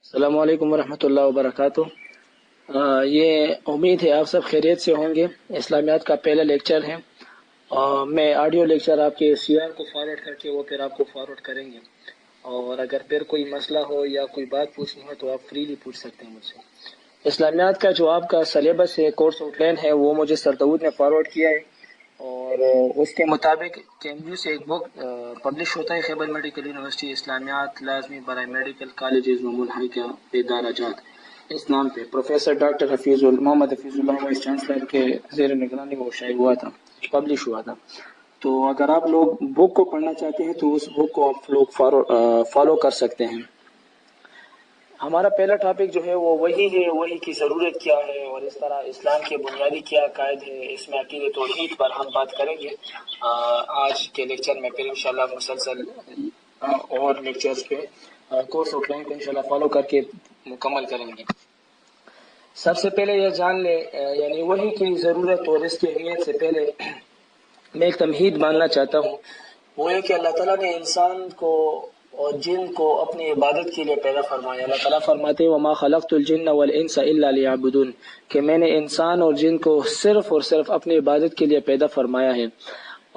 السلام علیکم ورحمۃ اللہ وبرکاتہ۔ یہ امید ہے آپ سب خیریت سے ہوں گے۔ اسلامیات کا پہلا لیکچر ہے۔ میں آڈیو لیکچر آپ کے CR کو فارورڈ کر کے وہ پھر آپ کو فارورڈ کریں گے، اور اگر پھر کوئی مسئلہ ہو یا کوئی بات پوچھنی ہو تو آپ فریلی پوچھ سکتے ہیں مجھ سے۔ اسلامیات کا جو آپ کا سلیبس ہے، کورس آؤٹ لائن ہے، وہ مجھے سر داؤد نے فارورڈ کیا ہے، اور اس کے مطابق KMU سے ایک بک پبلش ہوتا ہے، خیبر میڈیکل یونیورسٹی اسلامیات لازمی برائے میڈیکل کالجز و ملحقہ ادارہ جات، اس نام پہ پروفیسر ڈاکٹر محمد حفیظ اللہ وائس چانسلر کے زیر نگرانی وہ شائع ہوا تھا، پبلش ہوا تھا۔ تو اگر آپ لوگ بک کو پڑھنا چاہتے ہیں تو اس بک کو آپ لوگ فالو کر سکتے ہیں۔ ہمارا پہلا ٹاپک جو ہے وہ وہی ہے، وہی کی ضرورت کیا ہے، اور اس طرح اسلام کے بنیادی کیا عقائد ہے، اس میں عقید توحید پر ہم بات کریں گے آج کے لیکچر میں۔ پھر انشاءاللہ مسلسل اور لیکچرز پہ کورس آؤٹ لائن کو انشاءاللہ فالو کر کے مکمل کریں گے۔ سب سے پہلے یہ جان لیں، یعنی وہی کی ضرورت اور اس کی اہمیت سے پہلے میں ایک تمہید ماننا چاہتا ہوں، وہ ہے کہ اللہ تعالیٰ نے انسان کو اور جن کو اپنی عبادت کے لیے پیدا فرمایا۔ اللہ تعالیٰ فرماتے ہیں وَمَا خَلَقْتُ الْجِنَّ وَالْإِنسَ إِلَّا لِيَعْبُدُونِ، کہ میں نے انسان اور جن کو صرف اور صرف اپنی عبادت کے لیے پیدا فرمایا ہے۔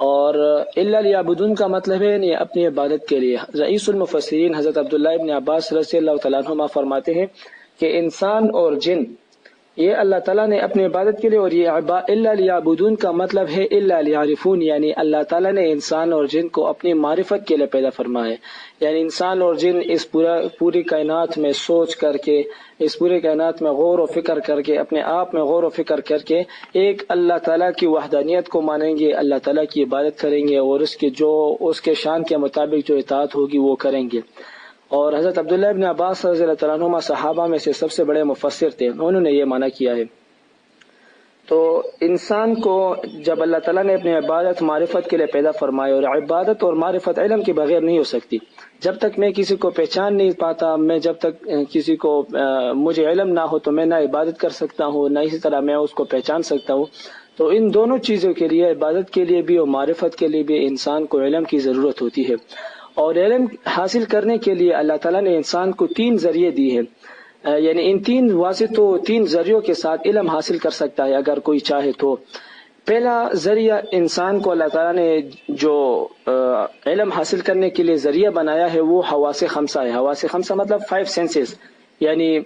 اور إِلَّا لِيَعْبُدُونَ کا مطلب ہے نہیں اپنی عبادت کے لیے۔ رئیس المفسرین حضرت عبداللہ ابن عباس رضی اللہ تعالیٰ عنہما فرماتے ہیں کہ انسان اور جن یہ اللہ تعالیٰ نے اپنی عبادت کے لیے، اور یہ الا لیعبدون کا مطلب ہے الا لیعرفون، یعنی اللہ تعالیٰ نے انسان اور جن کو اپنی معرفت کے لیے پیدا فرمایا ہے۔ یعنی انسان اور جن اس پوری کائنات میں سوچ کر کے، اس پوری کائنات میں غور و فکر کر کے، اپنے آپ میں غور و فکر کر کے ایک اللہ تعالیٰ کی وحدانیت کو مانیں گے، اللہ تعالیٰ کی عبادت کریں گے، اور اس کے شان کے مطابق جو اطاعت ہوگی وہ کریں گے۔ اور حضرت عبداللہ ابن عباس رضی اللہ تعالیٰ عنہما صحابہ میں سے سب سے بڑے مفسر تھے، انہوں نے یہ معنی کیا ہے۔ تو انسان کو جب اللہ تعالیٰ نے اپنی عبادت معرفت کے لیے پیدا فرمایا، اور عبادت اور معرفت علم کے بغیر نہیں ہو سکتی۔ جب تک میں کسی کو پہچان نہیں پاتا، میں جب تک کسی کو مجھے علم نہ ہو تو میں نہ عبادت کر سکتا ہوں، نہ اسی طرح میں اس کو پہچان سکتا ہوں۔ تو ان دونوں چیزوں کے لیے، عبادت کے لیے بھی اور معرفت کے لیے بھی، انسان کو علم کی ضرورت ہوتی ہے۔ اور علم حاصل کرنے کے لیے اللہ تعالیٰ نے انسان کو 3 ذریعے دیے ہیں، یعنی ان 3 واسطوں 3 ذریعوں کے ساتھ علم حاصل کر سکتا ہے اگر کوئی چاہے تو۔ پہلا ذریعہ انسان کو اللہ تعالیٰ نے جو علم حاصل کرنے کے لیے ذریعہ بنایا ہے وہ حواس خمسہ ہے۔ حواس خمسہ مطلب 5 سینسز، یعنی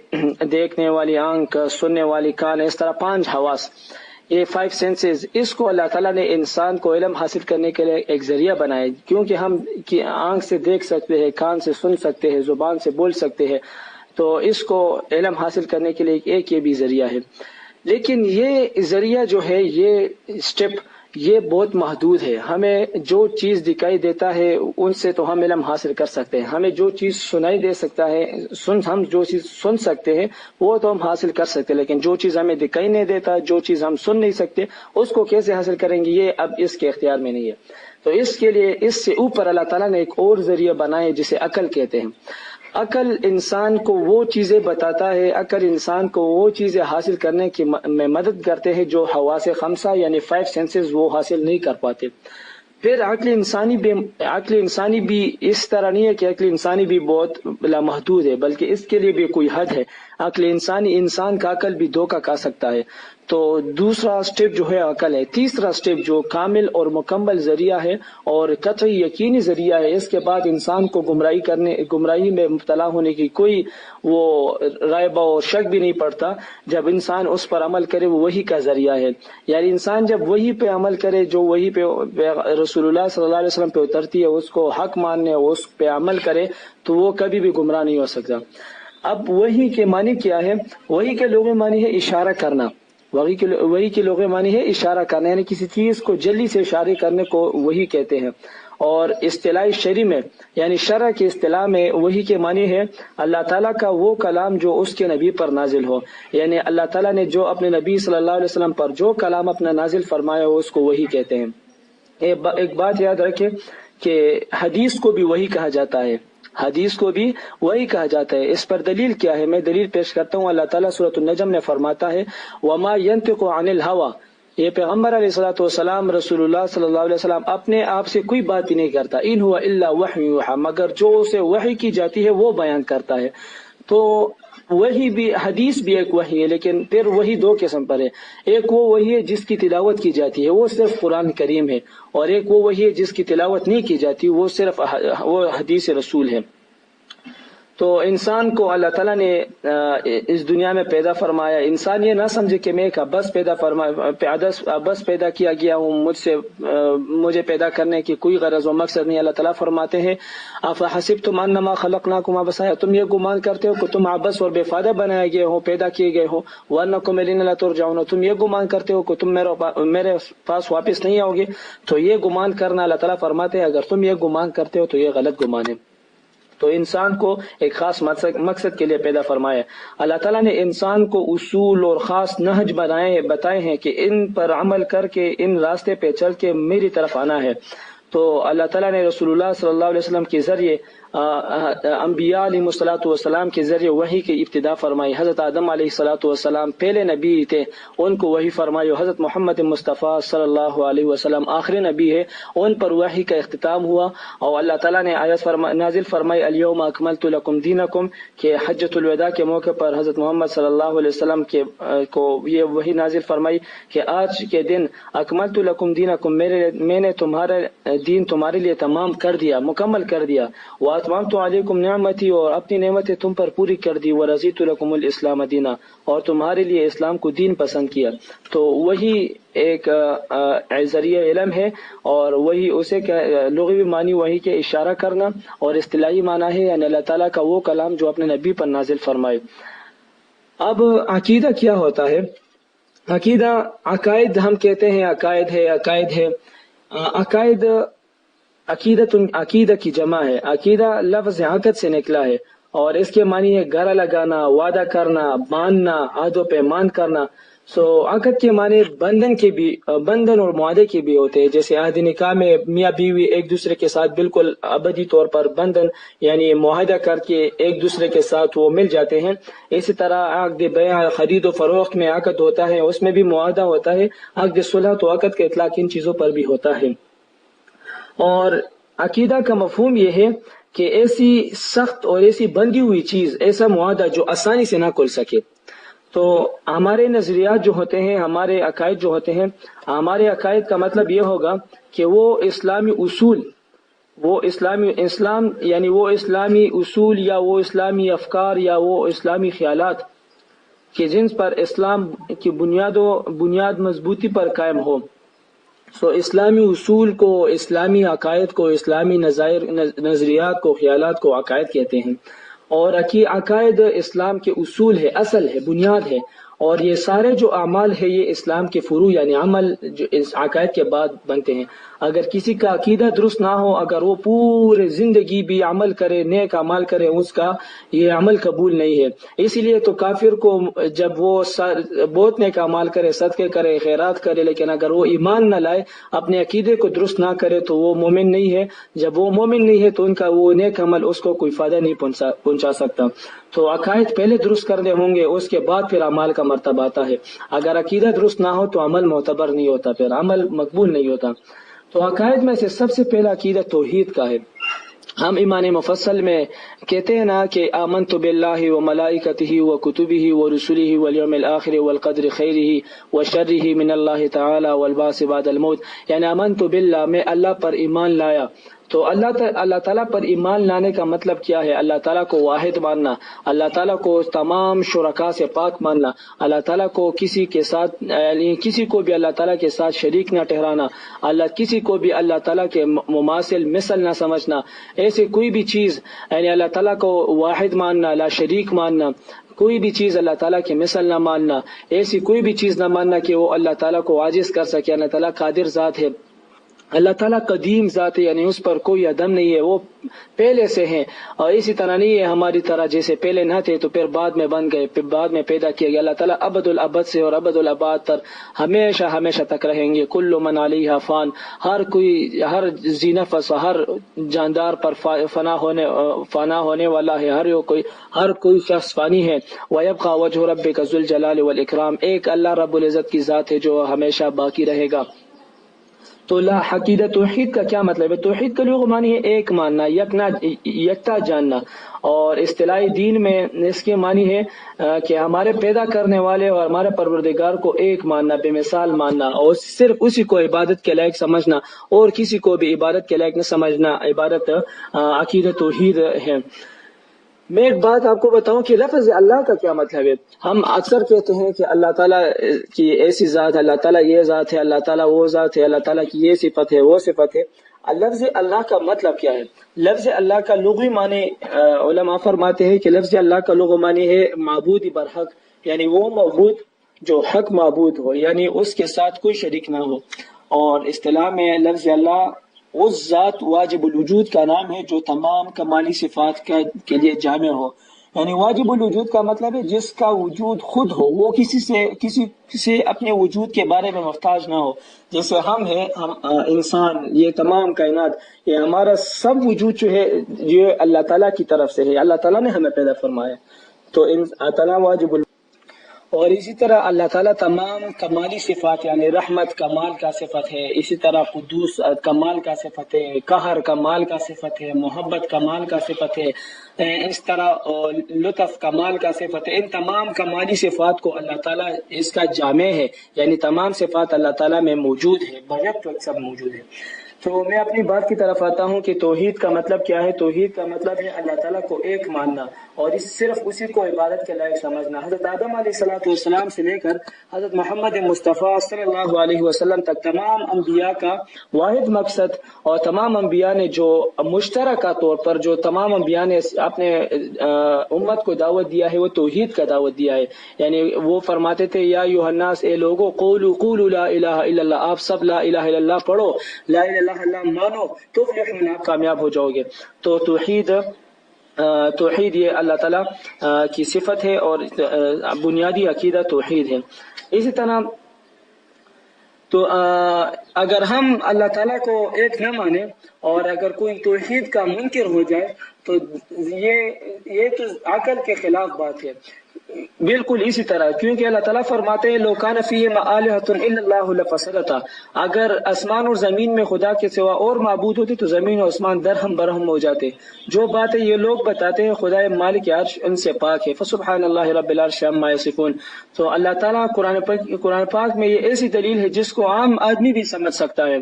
دیکھنے والی آنکھ، سننے والی کان، اس طرح 5 حواس، یہ 5 سینسز، اس کو اللہ تعالیٰ نے انسان کو علم حاصل کرنے کے لیے ایک ذریعہ بنایا، کیونکہ ہم آنکھ سے دیکھ سکتے ہیں، کان سے سن سکتے ہیں، زبان سے بول سکتے ہیں، تو اس کو علم حاصل کرنے کے لیے ایک یہ بھی ذریعہ ہے۔ لیکن یہ ذریعہ جو ہے، یہ اسٹیپ، یہ بہت محدود ہے۔ ہمیں جو چیز دکھائی دیتا ہے ان سے تو ہم علم حاصل کر سکتے ہیں، ہمیں جو چیز سنائی دے سکتا ہے، ہم جو چیز سن سکتے ہیں وہ تو ہم حاصل کر سکتے ہیں، لیکن جو چیز ہمیں دکھائی نہیں دیتا، جو چیز ہم سن نہیں سکتے، اس کو کیسے حاصل کریں گے، یہ اب اس کے اختیار میں نہیں ہے۔ تو اس کے لیے اس سے اوپر اللہ تعالیٰ نے ایک اور ذریعہ بنائے جسے عقل کہتے ہیں۔ عقل انسان کو وہ چیزیں بتاتا ہے، عقل انسان کو وہ چیزیں حاصل کرنے کی میں مدد کرتے ہیں جو حواس خمسہ یعنی 5 سینسز وہ حاصل نہیں کر پاتے۔ پھر عقل انسانی بھی اس طرح نہیں ہے کہ عقل انسانی بھی بہت لامحدود ہے، بلکہ اس کے لیے بھی کوئی حد ہے۔ عقل انسان کا عقل بھی دھوکہ کھا سکتا ہے۔ تو دوسرا سٹیپ جو ہے عقل ہے۔ تیسرا سٹیپ جو کامل اور مکمل ذریعہ ہے اور قطعی یقینی ذریعہ ہے، اس کے بعد انسان کو گمراہی میں مبتلا ہونے کی کوئی وہ رائبہ اور شک بھی نہیں پڑتا جب انسان اس پر عمل کرے، وہ وحی کا ذریعہ ہے۔ یعنی انسان جب وحی پہ عمل کرے، جو وحی پہ رسول اللہ صلی اللہ علیہ وسلم پہ اترتی ہے، اس کو حق ماننے، اس پہ عمل کرے، تو وہ کبھی بھی گمراہ نہیں ہو سکتا۔ اب وحی کے معنی کیا ہے؟ وحی کے لغوی معنی ہے اشارہ کرنا۔ وحی کے لغوی معنی ہے اشارہ کرنا، یعنی کسی چیز کو جلدی سے اشارے کرنے کو وحی کہتے ہیں۔ اور اصطلاح شرعی میں، یعنی شرع کی اصطلاح میں، وحی کے معنی ہے اللہ تعالیٰ کا وہ کلام جو اس کے نبی پر نازل ہو، یعنی اللہ تعالیٰ نے جو اپنے نبی صلی اللہ علیہ وسلم پر جو کلام اپنا نازل فرمایا ہو، اس کو وحی کہتے ہیں۔ ایک بات یاد رکھیں کہ حدیث کو بھی وحی کہا جاتا ہے، حدیث کو بھی وہی کہا جاتا ہے۔ اس پر دلیل کیا ہے؟ میں دلیل پیش کرتا ہوں۔ اللہ تعالیٰ سورۃ النجم میں فرماتا ہے وَمَا يَنْطِقُ عَنِ الْهَوَىٰ، یہ پیغمبر علیہ الصلوۃ والسلام رسول اللہ صلی اللہ علیہ وسلم اپنے آپ سے کوئی بات ہی نہیں کرتا، ان هو الا وحی یوحیٰ، مگر جو اسے وحی کی جاتی ہے وہ بیان کرتا ہے۔ تو وہی بھی حدیث بھی ایک وحی ہے، لیکن پھر وہی دو قسم پر ہے. ایک وہ وحی ہے جس کی تلاوت کی جاتی ہے، وہ صرف قرآن کریم ہے، اور ایک وہ وحی ہے جس کی تلاوت نہیں کی جاتی، وہ صرف وہ حدیث رسول ہے. تو انسان کو اللہ تعالیٰ نے اس دنیا میں پیدا فرمایا. انسان یہ نہ سمجھے کہ میں ایک بس پیدا کیا گیا ہوں، مجھے پیدا کرنے کی کوئی غرض و مقصد نہیں. اللہ تعالیٰ فرماتے ہیں افحسبتم انما خلقناکم عبثا، تم یہ گمان کرتے ہو کہ تم عبث اور بے فائدہ بنائے گئے ہو، پیدا کیے گئے ہو. وانکم الینا لا ترجعون، تم یہ گمان کرتے ہو کہ تم میرے پاس واپس نہیں آؤ گے. تو یہ گمان کرنا، اللہ تعالیٰ فرماتے ہیں اگر تم یہ گمان کرتے ہو تو یہ غلط گمان ہے. تو انسان کو ایک خاص مقصد کے لیے پیدا فرمایا. اللہ تعالیٰ نے انسان کو اصول اور خاص نہج بتائے ہیں کہ ان پر عمل کر کے، ان راستے پہ چل کے میری طرف آنا ہے. تو اللہ تعالیٰ نے رسول اللہ صلی اللہ علیہ وسلم کے ذریعے انبیاء علیہ الصلوۃ والسلام کے ذریعے وحی کی ابتدا فرمائی. حضرت آدم علیہ الصلوۃ والسلام پہلے نبی تھے، ان کو وحی فرمائی. حضرت محمد مصطفیٰ صلی اللہ علیہ وسلم آخری نبی ہے، ان پر وحی کا اختتام ہوا. اور اللہ تعالیٰ نے آیت نازل فرمائی الیوم اکملت لکم دینکم، کہ حجۃ الوداع کے موقع پر حضرت محمد صلی اللہ علیہ وسلم کو یہ وحی نازل فرمائی کہ آج کے دن اکملت لکم دینکم، میں نے تمہارا دین تمہارے لیے تمام کر دیا، مکمل کر دیا. واتممت علیکم نعمتی، اور اپنی نعمتیں تم پر پوری کر دی. ورضیت لکم الاسلام دینا، اور تمہارے لیے اسلام کو دین پسند کیا. تو وہی ایک ذریعہ علم ہے، اور وہی اسے لغوی معنی وہی کے اشارہ کرنا، اور اصطلاحی معنی ہے یعنی اللہ تعالیٰ کا وہ کلام جو اپنے نبی پر نازل فرمائے. اب عقیدہ کیا ہوتا ہے؟ عقیدہ، عقائد ہم کہتے ہیں عقائد ہے. عقائد عقیدہ کی جمع ہے. عقیدہ لفظ عقد سے نکلا ہے، اور اس کے معنی ہے گرہ لگانا، وعدہ کرنا، باندھنا، عہد و پیمان کرنا. عقد کے معنی بندھن اور معاہدے کے بھی ہوتے ہیں. جیسے عہد نکاح میں میاں بیوی ایک دوسرے کے ساتھ بالکل ابدی طور پر بندھن یعنی معاہدہ کر کے ایک دوسرے کے ساتھ وہ مل جاتے ہیں. اسی طرح عقد بیع، خرید و فروخت میں عقد ہوتا ہے، اس میں بھی معاہدہ ہوتا ہے. عقد صلح تو عقد کا اطلاق ان چیزوں پر بھی ہوتا ہے. اور عقیدہ کا مفہوم یہ ہے کہ ایسی سخت اور ایسی بندھی ہوئی چیز، ایسا معاہدہ جو آسانی سے نہ کھل سکے. تو ہمارے نظریات جو ہوتے ہیں، ہمارے عقائد جو ہوتے ہیں، ہمارے عقائد کا مطلب یہ ہوگا کہ وہ اسلامی اصول، وہ اسلامی اصول یا وہ اسلامی افکار یا وہ اسلامی خیالات کہ جن پر اسلام کی بنیاد مضبوطی پر قائم ہو. اسلامی اصول کو، اسلامی عقائد کو، اسلامی نظریات کو، خیالات کو عقائد کہتے ہیں. اور عقائد اسلام کے اصول ہے، اصل ہے، بنیاد ہے. اور یہ سارے جو اعمال ہے یہ اسلام کے فروع یعنی عمل جو اس عقائد کے بعد بنتے ہیں. اگر کسی کا عقیدہ درست نہ ہو، اگر وہ پورے زندگی بھی عمل کرے، نیک عمل کرے، اس کا یہ عمل قبول نہیں ہے. اسی لیے تو کافر کو جب وہ بہت نیک عمل کرے، صدقے کرے، خیرات کرے، لیکن اگر وہ ایمان نہ لائے، اپنے عقیدے کو درست نہ کرے تو وہ مومن نہیں ہے. جب وہ مومن نہیں ہے تو ان کا وہ نیک عمل اس کو کوئی فائدہ نہیں پہنچا سکتا. تو عقائد پہلے درست کرنے ہوں گے، اس کے بعد پھر اعمال کا مرتبہ آتا ہے. اگر عقیدہ درست نہ ہو تو عمل معتبر نہیں ہوتا، پھر عمل مقبول نہیں ہوتا. تو عقائد میں سے سب سے پہلا عقیدہ توحید کا ہے. ہم ایمان مفصل میں کہتے ہیں نا کہ آمنت باللہ وملائکتہ وکتبہ ورسلہ والیوم الآخر والقدر خیرہ وشرہ من اللہ تعالی والبعث بعد الموت. یعنی آمنت باللہ، میں اللہ پر ایمان لایا. تو اللہ تعالیٰ پر ایمان لانے کا مطلب کیا ہے؟ اللہ تعالیٰ کو واحد ماننا، اللہ تعالیٰ کو تمام شرکا سے پاک ماننا، اللہ تعالیٰ کو کسی کو بھی اللہ تعالیٰ کے ساتھ شریک نہ ٹھہرانا، کسی کو بھی اللہ تعالیٰ کے مماثل مثل نہ سمجھنا. ایسے کوئی بھی چیز یعنی اللہ تعالیٰ کو واحد ماننا، لا شریک ماننا، کوئی بھی چیز اللہ تعالیٰ کے مثل نہ ماننا، ایسی کوئی بھی چیز نہ ماننا کہ وہ اللہ تعالیٰ کو عاجز کر سکے. اللہ تعالیٰ قادر ذات ہے، اللہ تعالیٰ قدیم ذات ہے، یعنی اس پر کوئی عدم نہیں ہے، وہ پہلے سے ہیں. اور اسی طرح نہیں ہے ہماری طرح جیسے پہلے نہ تھے تو پھر بعد میں بن گئے، پھر بعد میں پیدا کیا گیا. اللہ تعالیٰ ابد الابد سے اور ابد الاباد تر ہمیشہ تک رہیں گے. کل من علیہا فان، ہر ذی نفس، ہر جاندار پر فنا ہونے والا ہے، ہر کوئی شخص فانی ہے. وَيَبْقَى وَجْهُ رَبِّكَ ذُو الْجَلَالِ وَالْإِكْرَامِ، ایک اللہ رب العزت کی ذات ہے جو ہمیشہ باقی رہے گا. تو لا عقیدت توحید کا کیا مطلب ہے؟ توحید کا لغوی معنی ہے ایک ماننا، یکتا جاننا، اور اصطلاحی دین میں اس کے معنی ہے کہ ہمارے پیدا کرنے والے اور ہمارے پروردگار کو ایک ماننا، بے مثال ماننا، اور صرف اسی کو عبادت کے لائق سمجھنا اور کسی کو بھی عبادت کے لائق نہ سمجھنا، عبادت عقیدت توحید ہے۔ میں ایک بات آپ کو بتاؤں کہ لفظ اللہ کا کیا مطلب ہے۔ ہم اکثر کہتے ہیں کہ اللہ تعالیٰ کی ایسی ذات ہے، اللہ تعالیٰ یہ ذات ہے، اللہ تعالیٰ وہ ذات ہے، اللہ تعالیٰ کی یہ صفت ہے، وہ صفت ہے۔ لفظ اللہ کا مطلب کیا ہے؟ لفظ اللہ کا لغوی معنی علماء فرماتے ہیں کہ لفظ اللہ کا لغوی معنی ہے معبود برحق، یعنی وہ معبود جو حق معبود ہو، یعنی اس کے ساتھ کوئی شریک نہ ہو۔ اور اصطلاح میں لفظ اللہ اس ذات واجب الوجود کا نام ہے جو تمام کمالی صفات کے لیے جامع ہو۔ یعنی واجب الوجود کا مطلب ہے جس کا وجود خود ہو، وہ کسی سے اپنے وجود کے بارے میں محتاج نہ ہو۔ جیسے ہم ہیں، ہم انسان، یہ تمام کائنات، یہ ہمارا سب وجود جو ہے یہ اللہ تعالیٰ کی طرف سے ہے، اللہ تعالیٰ نے ہمیں پیدا فرمایا، تو اللہ تعالیٰ واجب الوجود۔ اور اسی طرح اللہ تعالیٰ تمام کمالی صفات، یعنی رحمت کمال کا صفت ہے، اسی طرح قدوس کمال کا صفت ہے، قہر کمال کا صفت ہے، محبت کمال کا صفت ہے، اس طرح لطف کمال کا صفت ہے۔ ان تمام کمالی صفات کو اللہ تعالیٰ اس کا جامع ہے، یعنی تمام صفات اللہ تعالیٰ میں موجود ہے، بیک وقت سب موجود ہے۔ تو میں اپنی بات کی طرف آتا ہوں کہ توحید کا مطلب کیا ہے۔ توحید کا مطلب ہے اللہ تعالیٰ کو ایک ماننا اور صرف اسی کو عبادت کے لائق سمجھنا۔ حضرت آدم علیہ السلام سے لے کر حضرت محمد مصطفیٰ صلی اللہ علیہ وسلم تک تمام انبیاء کا واحد مقصد، اور تمام انبیاء نے جو مشترکہ طور پر جو تمام انبیاء نے اپنے امت کو دعوت دیا ہے وہ توحید کا دعوت دیا ہے۔ یعنی وہ فرماتے تھے یا ایھا الناس، اے لوگو، قولوا لا الہ الا اللہ، آپ سب لا الہ الا اللہ پڑھو، لا الہ الا اللہ مانو، تفلحون، آپ کامیاب ہو جاؤ گے۔ تو توحید یہ اللہ تعالیٰ کی صفت ہے اور بنیادی عقیدہ توحید ہے۔ اسی طرح تو اگر ہم اللہ تعالیٰ کو ایک نہ مانیں اور اگر کوئی توحید کا منکر ہو جائے تو یہ تو عقل کے خلاف بات ہے، بالکل اسی طرح، کیونکہ اللہ تعالیٰ فرماتے ہیں لو کان فیہما آلہۃ الا اللہ لفسدتا، اگر آسمان اور زمین میں خدا کے سوا اور معبود ہوتے تو زمین اور آسمان درہم برہم ہو جاتے۔ جو باتیں یہ لوگ بتاتے ہیں خدا مالک عرش ان سے پاک ہے، فسبحان اللہ رب العرش عما یصفون۔ تو اللہ تعالیٰ قرآن پاک میں یہ ایسی دلیل ہے جس کو عام آدمی بھی سمجھ سکتا ہے۔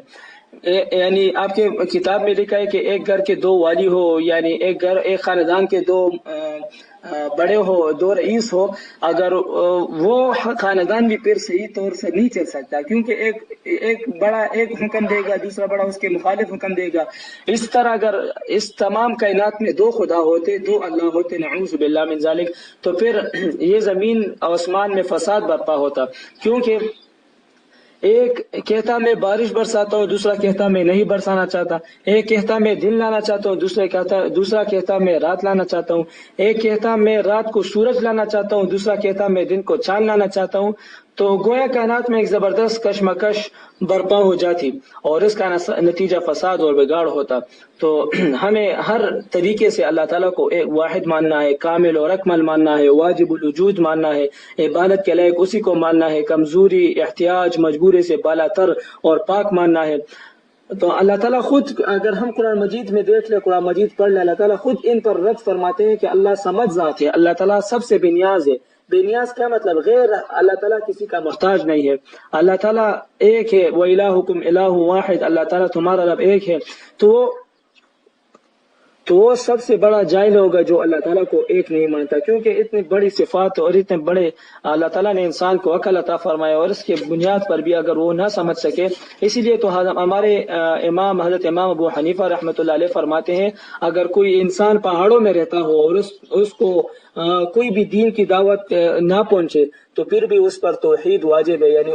یعنی آپ کے کتاب میں لکھا ہے کہ ایک گھر کے دو والی ہو، یعنی ایک خاندان کے دو بڑے ہو، دو رئیس ہو، اگر وہ خاندان بھی پھر صحیح طور سے نہیں چل سکتا، کیونکہ ایک بڑا ایک حکم دے گا، دوسرا بڑا اس کے مخالف حکم دے گا۔ اس طرح اگر اس تمام کائنات میں دو خدا ہوتے، دو اللہ ہوتے، نعوذ باللہ من ذالک، تو پھر یہ زمین آسمان میں فساد برپا ہوتا، کیونکہ ایک کہتا میں بارش برساتا ہوں، دوسرا کہتا میں نہیں برسانا چاہتا، ایک کہتا میں دن لانا چاہتا ہوں، دوسرا کہتا میں رات لانا چاہتا ہوں، ایک کہتا میں رات کو سورج لانا چاہتا ہوں، دوسرا کہتا میں دن کو چاند لانا چاہتا ہوں۔ تو گویا کائنات میں ایک زبردست کشمکش برپا ہو جاتی اور اس کا نتیجہ فساد اور بگاڑ ہوتا۔ تو ہمیں ہر طریقے سے اللہ تعالیٰ کو ایک واحد ماننا ہے، کامل اور اکمل ماننا ہے، واجب الوجود ماننا ہے، عبادت کے لائق اسی کو ماننا ہے، کمزوری، احتیاج، مجبوری سے بالا تر اور پاک ماننا ہے۔ تو اللہ تعالیٰ خود، اگر ہم قرآن مجید میں دیکھ لیں، قرآن مجید پڑھ لیں، اللہ تعالیٰ خود ان پر رد فرماتے ہیں کہ اللہ سمجھ ذات ہے، اللہ تعالیٰ سب سے بے نیاز ہے۔ بے نیاز کیا مطلب؟ غیر اللہ تعالیٰ کسی کا محتاج نہیں ہے، اللہ تعالیٰ ایک ہے، وَإِلَٰهُكُمْ إِلَٰهٌ وَاحِدٌ، اللہ تعالیٰ تمہارا رب ایک ہے۔ تو وہ سب سے بڑا جاہل ہوگا جو اللہ تعالیٰ کو ایک نہیں مانتا، کیونکہ اتنی بڑی صفات اور اتنے بڑے اللہ تعالیٰ نے انسان کو عقل عطا فرمایا، اور اس کے بنیاد پر بھی اگر وہ نہ سمجھ سکے، اسی لیے تو ہمارے امام حضرت امام ابو حنیفہ رحمۃ اللہ علیہ فرماتے ہیں اس کوئی انسان پہاڑوں میں رہتا ہو اور اس کو کوئی بھی دین کی دعوت نہ پہنچے تو پھر بھی اس پر توحید واجب ہے، یعنی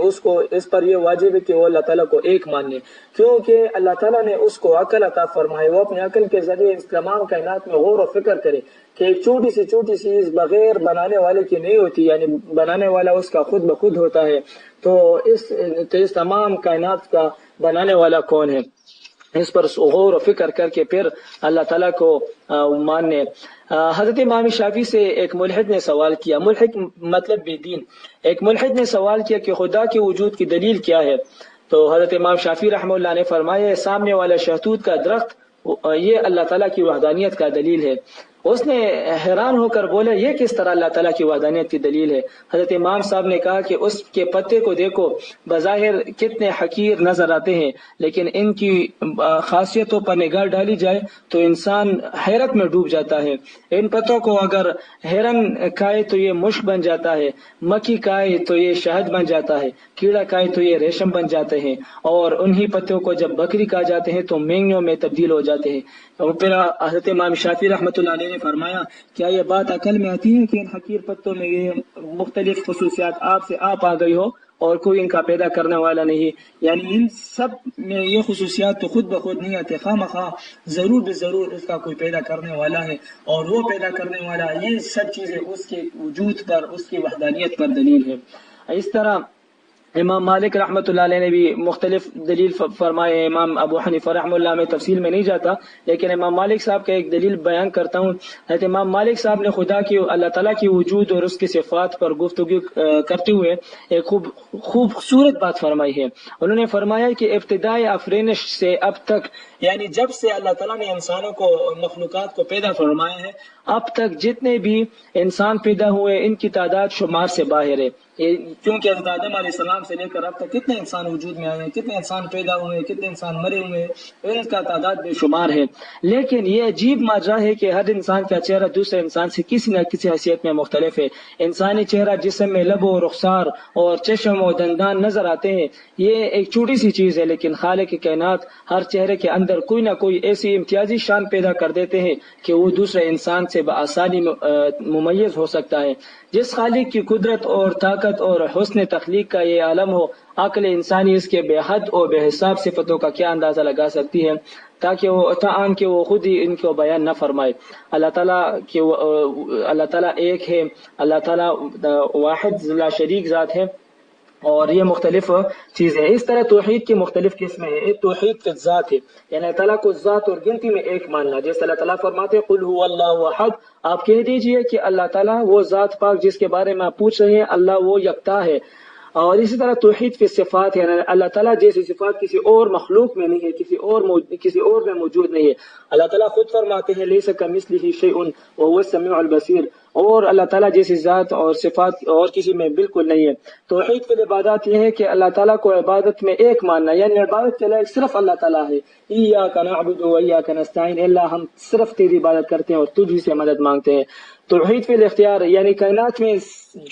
اس پر یہ واجب ہے کہ وہ اللہ تعالیٰ کو ایک مانے، کیونکہ اللہ تعالیٰ نے اس کو عقل عطا فرمائے، وہ اپنے عقل کے ذریعے اس تمام کائنات میں غور و فکر کرے کہ ایک چھوٹی سی چیز بغیر بنانے والے کی نہیں ہوتی، یعنی بنانے والا اس کا خود بخود ہوتا ہے۔ تو اس تمام کائنات کا بنانے والا کون ہے، اس پر غور و فکر کر کے پھر اللہ تعالیٰ کو ماننے۔ حضرت امام شافعی سے ایک ملحد نے سوال کیا، ملحد مطلب بے دین، ایک ملحد نے سوال کیا کہ خدا کے وجود کی دلیل کیا ہے؟ تو حضرت امام شافعی رحمہ اللہ نے فرمایا سامنے والا شہتوت کا درخت یہ اللہ تعالیٰ کی وحدانیت کا دلیل ہے۔ اس نے حیران ہو کر بولا یہ کس طرح اللہ تعالیٰ کی وحدانیت کی دلیل ہے؟ حضرت امام صاحب نے کہا کہ اس کے پتے کو دیکھو، بظاہر کتنے حقیر نظر آتے ہیں، لیکن ان کی خاصیتوں پر نگاہ ڈالی جائے تو انسان حیرت میں ڈوب جاتا ہے۔ ان پتوں کو اگر ہرن کھائے تو یہ مشک بن جاتا ہے، مکھی کھائے تو یہ شہد بن جاتا ہے، کیڑا کھائے تو یہ ریشم بن جاتے ہیں، اور انہی پتوں کو جب بکری کھا جاتے ہیں تو مینگنوں میں تبدیل ہو جاتے ہیں۔ اور پھر حضرت امام شافعی رحمۃ اللہ علیہ نے فرمایا کیا یہ بات عقل میں آتی ہے کہ ان حقیر پتوں میں یہ مختلف خصوصیات آپ سے آپ آ گئی ہو اور کوئی ان کا پیدا کرنے والا نہیں؟ یعنی ان سب میں یہ خصوصیات تو خود بخود نہیں آتے، خواہ مخواہ ضرور بضرور اس کا کوئی پیدا کرنے والا ہے، اور وہ پیدا کرنے والا یہ سب چیزیں اس کے وجود پر، اس کی وحدانیت پر دلیل ہے۔ اس طرح امام مالک رحمۃ اللہ علیہ نے بھی مختلف دلیل فرمائے۔ امام ابو حنیفہ رحمۃ اللہ میں تفصیل میں نہیں جاتا، لیکن امام مالک صاحب کا ایک دلیل بیان کرتا ہوں۔ حضرت امام مالک صاحب نے خدا کی، اللہ تعالیٰ کی وجود اور اس کی صفات پر گفتگو کرتے ہوئے ایک خوبصورت بات فرمائی ہے۔ انہوں نے فرمایا کہ ابتدائی آفرینش سے اب تک، یعنی جب سے اللہ تعالیٰ نے انسانوں کو، مخلوقات کو پیدا فرمایا ہے، اب تک جتنے بھی انسان پیدا ہوئے ان کی تعداد شمار سے باہر ہے۔ کیونکہ حضرت آدم علیہ السلام سے لے کر اب تک کتنے انسان وجود میں آئے ہیں، کتنے انسان پیدا ہوئے ہیں، کتنے انسان مرے ہوئے ہیں، ان کا تعداد بے شمار ہے۔ لیکن یہ عجیب ماجرا ہے کہ ہر انسان کا چہرہ دوسرے انسان سے کسی نہ کسی حیثیت میں مختلف ہے۔ انسانی چہرہ جسم میں لب و رخسار اور چشم و دندان نظر آتے ہیں، یہ ایک چھوٹی سی چیز ہے، لیکن خالق کائنات ہر چہرے کے اندر کوئی نہ کوئی ایسی امتیازی شان پیدا کر دیتے ہیں کہ وہ دوسرے انسان سے بآسانی ممیز ہو سکتا ہے۔ جس خالق کی قدرت اور طاقت اور حسن تخلیق کا یہ عالم ہو، عقل انسانی اس کے بے حد اور بے حساب صفتوں کا کیا اندازہ لگا سکتی ہے، تاکہ وہ خود ہی ان کو بیان نہ فرمائے۔ اللہ تعالیٰ ایک ہے، اللہ تعالیٰ واحد لا شریک ذات ہے، اور یہ مختلف چیزیں۔ اس طرح توحید کی مختلف قسمیں ہیں۔ ایک توحید کی ذات ہے، یعنی اللہ تعالیٰ کو ذات اور گنتی میں ایک ماننا، جیسے اللہ تعالیٰ فرماتے ہیں قل هو اللہ احد، آپ کہہ دیجئے کہ اللہ تعالیٰ وہ ذات پاک جس کے بارے میں آپ پوچھ رہے ہیں، اللہ وہ یکتا ہے۔ اور اسی طرح توحید فی صفات ہے، اللہ تعالیٰ جیسی صفات کسی اور مخلوق میں نہیں ہے، کسی اور میں موجود نہیں ہے۔ اللہ تعالیٰ خود فرماتے ہیں لیس کمثلہ شیء وهو السمیع البصیر، اور اللہ تعالیٰ جیسی ذات اور صفات اور کسی میں بالکل نہیں ہے۔ توحید فی العبادات یہ ہے کہ اللہ تعالیٰ کو عبادت میں ایک ماننا، یعنی عبادت کے لائق صرف اللہ تعالیٰ ہے۔ ایاک نعبد و ایاک نستعین، اللہ ہم صرف تیری عبادت کرتے ہیں اور تجھ ہی سے مدد مانگتے ہیں۔ توحید فی الاختیار، یعنی کائنات میں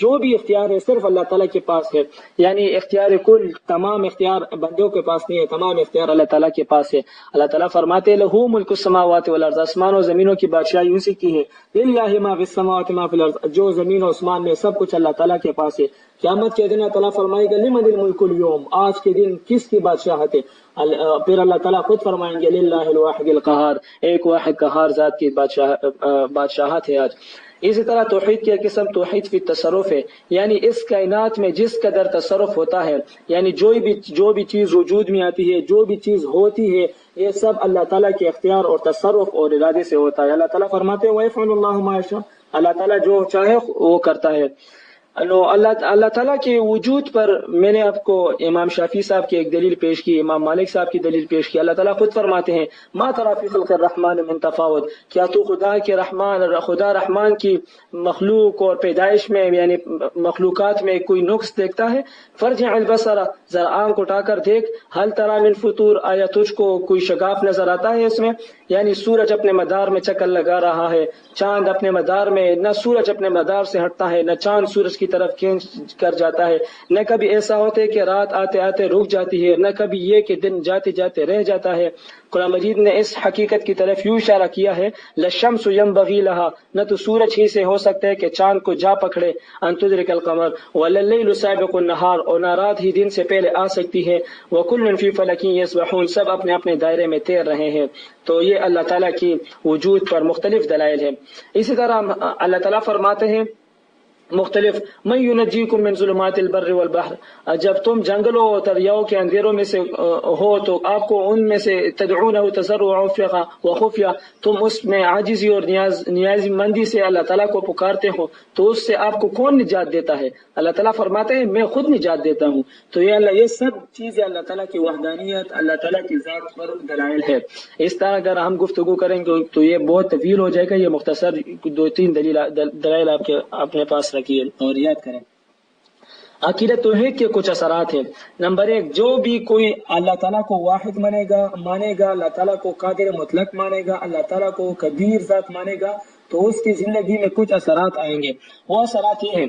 جو بھی اختیار ہے صرف اللہ تعالیٰ کے پاس ہے، یعنی اختیار کل، تمام اختیار بندوں کے پاس نہیں ہے، تمام اختیار اللہ تعالیٰ کے پاس ہے۔ اللہ تعالیٰ فرماتے ہیں لہو ملک السماوات والارض، آسمان و زمینوں کی بادشاہی اسی کی ہے۔ للہ ما فی السماوات ما فی الارض، جو زمین و آسمان میں سب کچھ اللہ تعالیٰ کے پاس ہے۔ قیامت کے دن اللہ تعالیٰ فرمائے گا لمن الملک اليوم، آج کے دن کس کی بادشاہت ہے؟ پھر اللہ تعالیٰ خود فرمائیں گے للہ الواحد القہار، ایک واحد قہار ذات کی بادشاہت ہے آج۔ اسی طرح توحید کی قسم توحید فی تصرف ہے، یعنی اس کائنات میں جس قدر تصرف ہوتا ہے، یعنی جو بھی چیز وجود میں آتی ہے، جو بھی چیز ہوتی ہے، یہ سب اللہ تعالیٰ کے اختیار اور تصرف اور ارادے سے ہوتا ہے۔ اللہ تعالیٰ فرماتے ہیں وَيَفْعَلُ اللَّهُ مَا يَشَاءُ، اللہ تعالیٰ جو چاہے وہ کرتا ہے۔ اللہ تعالیٰ کے وجود پر میں نے آپ کو امام شافعی صاحب کی ایک دلیل پیش کی، امام مالک صاحب کی دلیل پیش کی۔ اللہ تعالیٰ خود فرماتے ہیں ما تری فی خلق الرحمن من تفاوت، کیا تو خدا رحمان کی مخلوق اور پیدائش میں، یعنی مخلوقات میں کوئی نقص دیکھتا ہے؟ فرجع البصر، ذرا آنکھ اٹھا کر دیکھ، هل تری من فطور، آیا تجھ کو کوئی شگاف نظر آتا ہے اس میں؟ یعنی سورج اپنے مدار میں چکر لگا رہا ہے، چاند اپنے مدار میں، نہ سورج اپنے مدار سے ہٹتا ہے، نہ چاند سورج کی طرف کھینچ کر جاتا ہے، نہ کبھی ایسا ہوتا ہے کہ رات آتے آتے رک جاتی ہے، نہ کبھی یہ کہ دن جاتے جاتے رہ جاتا ہے۔ قرآن مجید نے اس حقیقت کی طرف یوں اشارہ کیا ہے للشمس ينبغي لها، نہ تو سورج ہی سے ہو سکتا ہے کہ چاند کو جا پکڑے، ان تدرک القمر ولا الليل سابق النهار، اور نہ رات ہی دن سے پہلے آ سکتی ہے، وكل في فلك يسبحون، سب اپنے اپنے دائرے میں تیر رہے ہیں۔ تو یہ اللہ تعالیٰ کی وجود پر مختلف دلائل ہیں۔ اسی طرح اللہ تعالیٰ فرماتے ہیں مختلف من ینجیکم من ظلمات البر والبحر، جب تم جنگلوں اور دریاؤں کے اندھیروں میں سے ہو تو آپ کو ان میں سے تدعونہ تضرعا وخفیہ، تم اس میں عاجزی اور نیاز مندی سے اللہ تعالیٰ کو پکارتے ہو، تو اس سے آپ کو کون نجات دیتا ہے؟ اللہ تعالیٰ فرماتے ہیں میں خود نجات دیتا ہوں۔ تو یہ سب چیزیں اللہ تعالیٰ کی وحدانیت، اللہ تعالیٰ کی ذات پر دلائل ہے۔ اس طرح اگر ہم گفتگو کریں گے تو یہ بہت طویل ہو جائے گا، یہ مختصر 2-3 دلائل آپ کے اپنے پاس رکھیے اور یاد کریں۔ عقیدت توحید کے کچھ اثرات ہیں۔ نمبر 1، جو بھی کوئی اللہ تعالیٰ کو واحد مانے گا، اللہ تعالیٰ کو قادر مطلق مانے گا، اللہ تعالیٰ کو قدیر ذات مانے گا، تو اس کی زندگی میں کچھ اثرات آئیں گے۔ وہ اثرات یہ ہیں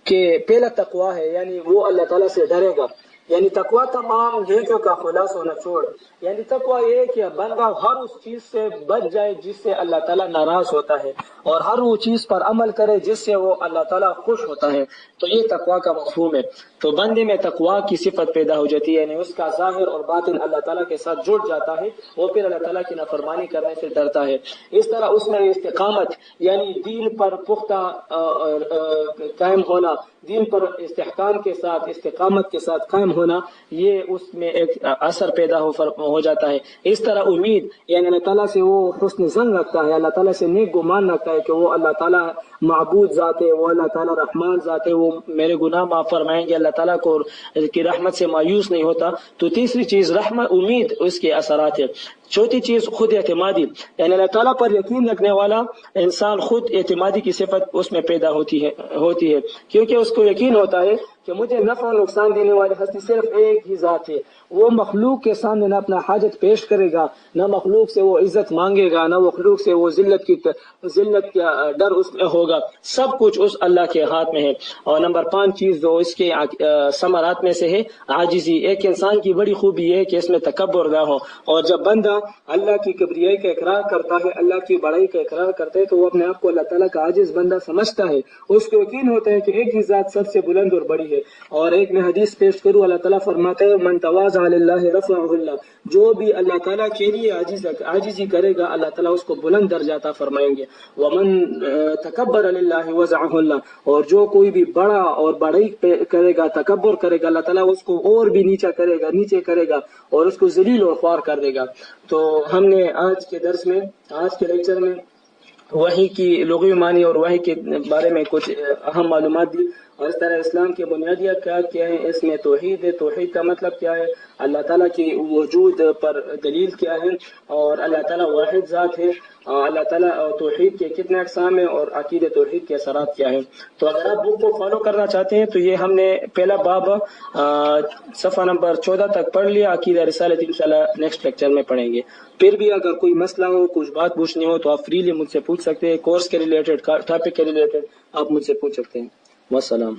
کہ پہلا تقوی ہے، یعنی وہ اللہ تعالیٰ سے ڈرے گا۔ یعنی تقوی تمام نیکیوں کا خلاصہ ہونا چھوڑ، یعنی تقوی یہ کہ بندہ ہر اس چیز سے بچ جائے جس سے اللہ تعالیٰ ناراض ہوتا ہے، اور ہر وہ چیز پر عمل کرے جس سے وہ اللہ تعالیٰ خوش ہوتا ہے۔ تو یہ تقوی کا مفہوم ہے۔ تو بندے میں تقوی کی صفت پیدا ہو جاتی ہے، یعنی اس کا ظاہر اور باطن اللہ تعالیٰ کے ساتھ جڑ جاتا ہے، وہ پھر اللہ تعالیٰ کی نافرمانی کرنے سے ڈرتا ہے۔ اس طرح اس میں استقامت، یعنی دین پر پختہ قائم ہونا، دین پر استحکام کے ساتھ، استقامت کے ساتھ قائم ہونا، یہ اس میں ایک اثر پیدا ہو جاتا ہے۔ اس طرح امید، یعنی اللہ تعالیٰ سے وہ حسن ظن رکھتا ہے، اللہ تعالیٰ سے نیک گمان رکھتا ہے کہ وہ اللہ تعالیٰ معبود ذات ہے، وہ اللہ تعالیٰ رحمان ذات ہے، وہ میرے گناہ معاف فرمائیں گے، اللہ تعالیٰ کو کی رحمت سے مایوس نہیں ہوتا۔ تو تیسری چیز رحمت، امید، اس کے اثرات ہے۔ چوتھی چیز خود اعتمادی، یعنی اللہ تعالیٰ پر یقین رکھنے والا انسان خود اعتمادی کی صفت اس میں پیدا ہوتی ہے، کیونکہ اس کو یقین ہوتا ہے کہ مجھے نفع و نقصان دینے والی ہستی صرف ایک ہی ذات ہے۔ وہ مخلوق کے سامنے نہ اپنا حاجت پیش کرے گا، نہ مخلوق سے وہ عزت مانگے گا، نہ مخلوق سے وہ ذلت کا ڈر اس میں ہوگا، سب کچھ اس اللہ کے ہاتھ میں ہے۔ اور نمبر 5 چیز جو اس کے ثمرات میں سے ہے عاجزی۔ ایک انسان کی بڑی خوبی ہے کہ اس میں تکبر نہ ہو، اور جب بندہ اللہ کی کبریائی کا اقرار کرتا ہے، اللہ کی بڑائی کا اقرار کرتا ہے، تو وہ اپنے آپ کو اللہ تعالیٰ کا عاجز بندہ سمجھتا ہے۔ اس کو یقین ہوتا ہے کہ ایک ہی ذات سب سے بلند اور بڑی ہے۔ اور ایک میں حدیث پیش کروں، اللہ تعالیٰ فرماتا ہے من تواضع للہ رفعہ اللہ، جو بھی اللہ تعالیٰ کے لیے عاجزی کرے گا اللہ تعالیٰ اس کو بلند درجہ عطا فرمائیں گے۔ ومن تکبر للہ وضعہ اللہ، اور جو کوئی بھی بڑا اور بڑائی کرے گا، تکبر کرے گا، اللہ تعالیٰ اس کو اور بھی نیچے کرے گا اور اس کو ذلیل اور خوار کر دے گا۔ تو ہم نے آج کے درس میں، آج کے لیکچر میں وحی کی لغوی معنی اور وحی کے بارے میں کچھ اہم معلومات دی، اور اس طرح اسلام کے بنیادیات کیا ہے، اس میں توحید ہے، توحید کا مطلب کیا ہے، اللہ تعالیٰ کی وجود پر دلیل کیا ہے، اور اللہ تعالیٰ واحد ذات ہے، اللہ تعالیٰ توحید کے کتنے اقسام ہیں، اور عقید توحید کے اثرات کیا ہیں۔ تو اگر آپ بک کو فالو کرنا چاہتے ہیں تو یہ ہم نے پہلا باب صفحہ نمبر 14 تک پڑھ لیا، عقیدہ رسالت انشاءاللہ نیکسٹ لیکچر میں پڑھیں گے۔ پھر بھی اگر کوئی مسئلہ ہو، کچھ بات پوچھنی ہو تو آپ فریلی مجھ سے پوچھ سکتے ہیں، کورس کے ریلیٹڈ، ٹاپک کے ریلیٹڈ آپ مجھ سے پوچھ سکتے ہیں۔ والسلام۔